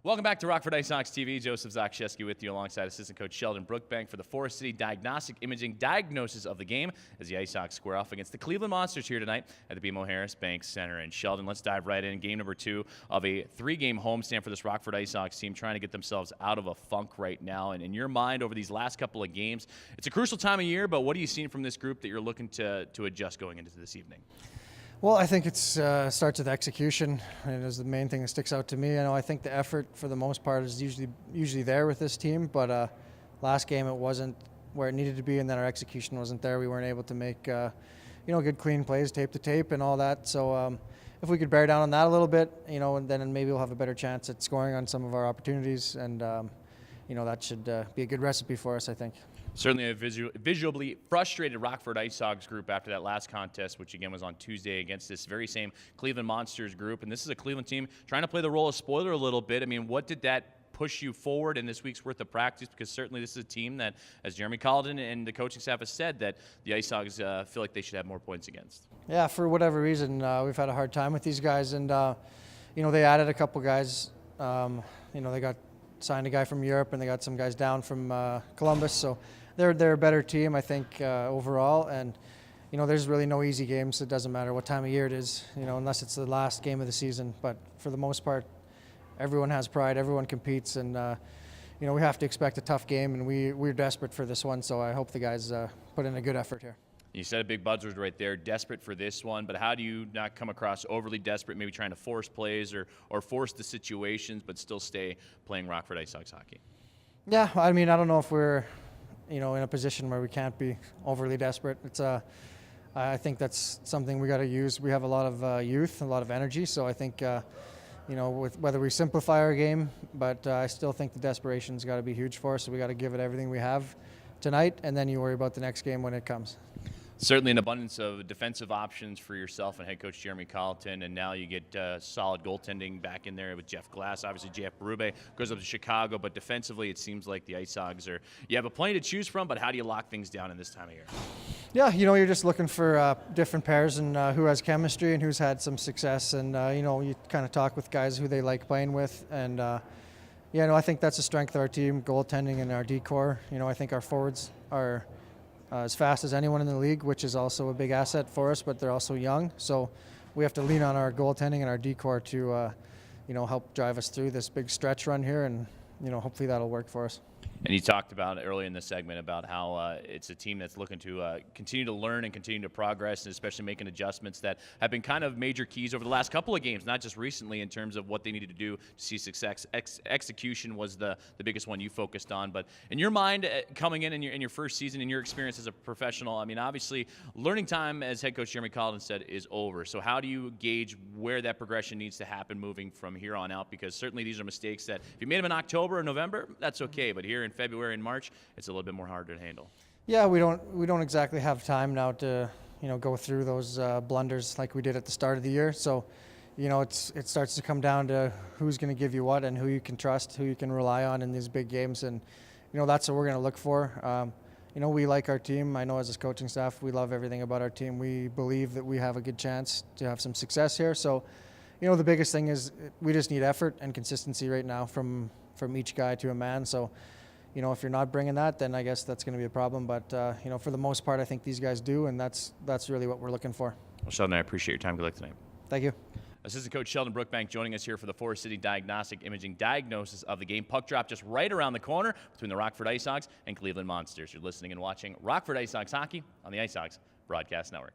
Welcome back to Rockford IceHogs TV. Joseph Zakshesky with you alongside assistant coach Sheldon Brookbank for the Forest City Diagnostic Imaging diagnosis of the game as the IceHogs square off against the Cleveland Monsters here tonight at the BMO Harris Bank Center. And Sheldon, let's dive right in. Game number 2 of a 3-game homestand for this Rockford IceHogs team, trying to get themselves out of a funk right now. And in your mind, over these last couple of games, it's a crucial time of year, but what are you seeing from this group that you're looking to adjust going into this evening? Well, I think it starts with execution, and is the main thing that sticks out to me. I think the effort, for the most part, is usually there with this team, but last game it wasn't where it needed to be, and then our execution wasn't there. We weren't able to make good clean plays, tape to tape, and all that. So if we could bear down on that a little bit, and then maybe we'll have a better chance at scoring on some of our opportunities, and that should be a good recipe for us, I think. Certainly a visually frustrated Rockford IceHogs group after that last contest, which again was on Tuesday against this very same Cleveland Monsters group. And this is a Cleveland team trying to play the role of spoiler a little bit. I mean, what did that push you forward in this week's worth of practice? Because certainly this is a team that, as Jeremy Sheldon and the coaching staff has said, that the IceHogs feel like they should have more points against. Yeah, for whatever reason, we've had a hard time with these guys. And, they added a couple guys. They got signed a guy from Europe, and they got some guys down from Columbus. So they're a better team, I think, overall. And, there's really no easy games. It doesn't matter what time of year it is, unless it's the last game of the season. But for the most part, everyone has pride, everyone competes, and, we have to expect a tough game, and we're desperate for this one. So I hope the guys put in a good effort here. You said a big buzzword right there, desperate for this one, but how do you not come across overly desperate, maybe trying to force plays or force the situations, but still stay playing Rockford IceHogs hockey? Yeah, I mean, I don't know if we're, in a position where we can't be overly desperate. I think that's something we got to use. We have a lot of youth, a lot of energy, so I think, with whether we simplify our game, but I still think the desperation's got to be huge for us, so we got to give it everything we have tonight, and then you worry about the next game when it comes. Certainly an abundance of defensive options for yourself and head coach Jeremy Sheldon, and now you get solid goaltending back in there with Jeff Glass. Obviously, Jeff Berube goes up to Chicago, but defensively it seems like the IceHogs you have a plenty to choose from, but how do you lock things down in this time of year? Yeah, you're just looking for different pairs and who has chemistry and who's had some success, and, you kind of talk with guys who they like playing with, and, I think that's the strength of our team, goaltending and our D-core. I think our forwards are as fast as anyone in the league, which is also a big asset for us, but they're also young. So we have to lean on our goaltending and our D-core to, help drive us through this big stretch run here, and, hopefully that'll work for us. And you talked about earlier in the segment about how it's a team that's looking to continue to learn and continue to progress, and especially making adjustments that have been kind of major keys over the last couple of games, not just recently in terms of what they needed to do to see success. Execution was the biggest one you focused on. But in your mind, coming in your first season, in your experience as a professional, I mean, obviously, learning time, as head coach Jeremy Sheldon said, is over. So how do you gauge where that progression needs to happen moving from here on out? Because certainly these are mistakes that if you made them in October or November, that's okay. But here in February and March, it's a little bit more harder to handle. Yeah, we don't exactly have time now to go through those blunders like we did at the start of the year. So it starts to come down to who's going to give you what and who you can trust, who you can rely on in these big games, and that's what we're going to look for. We like our team. I know as a coaching staff, we love everything about our team. We believe that we have a good chance to have some success here. So the biggest thing is we just need effort and consistency right now from each guy to a man. So if you're not bringing that, then I guess that's going to be a problem. But, for the most part, I think these guys do, and that's really what we're looking for. Well, Sheldon, I appreciate your time. Good luck tonight. Thank you. Assistant coach Sheldon Brookbank joining us here for the Forest City Diagnostic Imaging diagnosis of the game. Puck drop just right around the corner between the Rockford IceHogs and Cleveland Monsters. You're listening and watching Rockford IceHogs hockey on the IceHogs Broadcast Network.